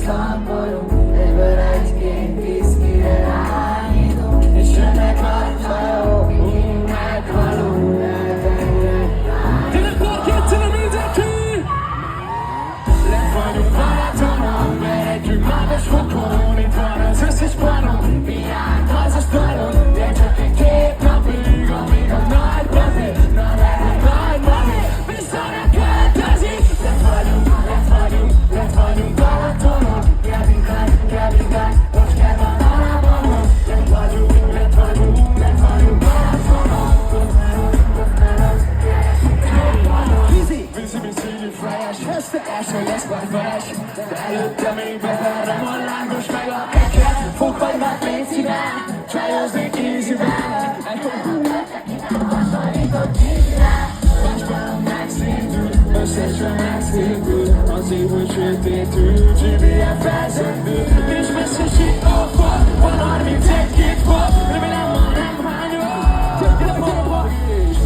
szamborunk, egyből egy-két viszkire rányítunk, és jönnek nagy hajók, mi meghalunk, Gyerek parkéttel mindenki! lent vagyunk Balatonon, veretjük magas fokon, itt van az összes panon, virág az a sztoron, de csak egy két napig, amíg a nagy bazi, na lehet nagy mami, visszanek költözik. Lent vagyunk Balatonon, Kevin Gunn, most kell van a lábamon, lent vagyunk Balatonon, vízi, fresh, első lesz majd fresh, de előtte még beverem a lángos meg a keket, fokhagymát lécivel, csajozni easyvel, hasonlított easyvel, Vasban megszintül, összesen megszintül, az év, hogy sötétül, GBF felszöndül, nincs messzesi akkor, van 31 fok, remélem ma nem hányol, többet is,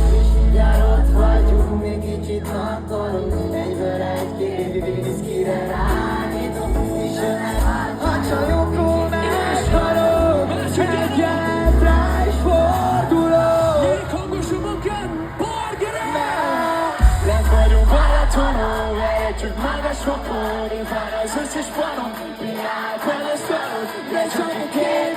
mindjárt ott vagyunk, még kicsit hatolunk, egyből egy-két viszkire rányítunk, és jönnek a csajokról meghalok, egyet rá is fordulok. Még hangosabbak kell, Bargerek! Lent vagyunk Balatonon, vehetjük magas fokon, itt van az összes panon, virág van a sztoron, de csak egy két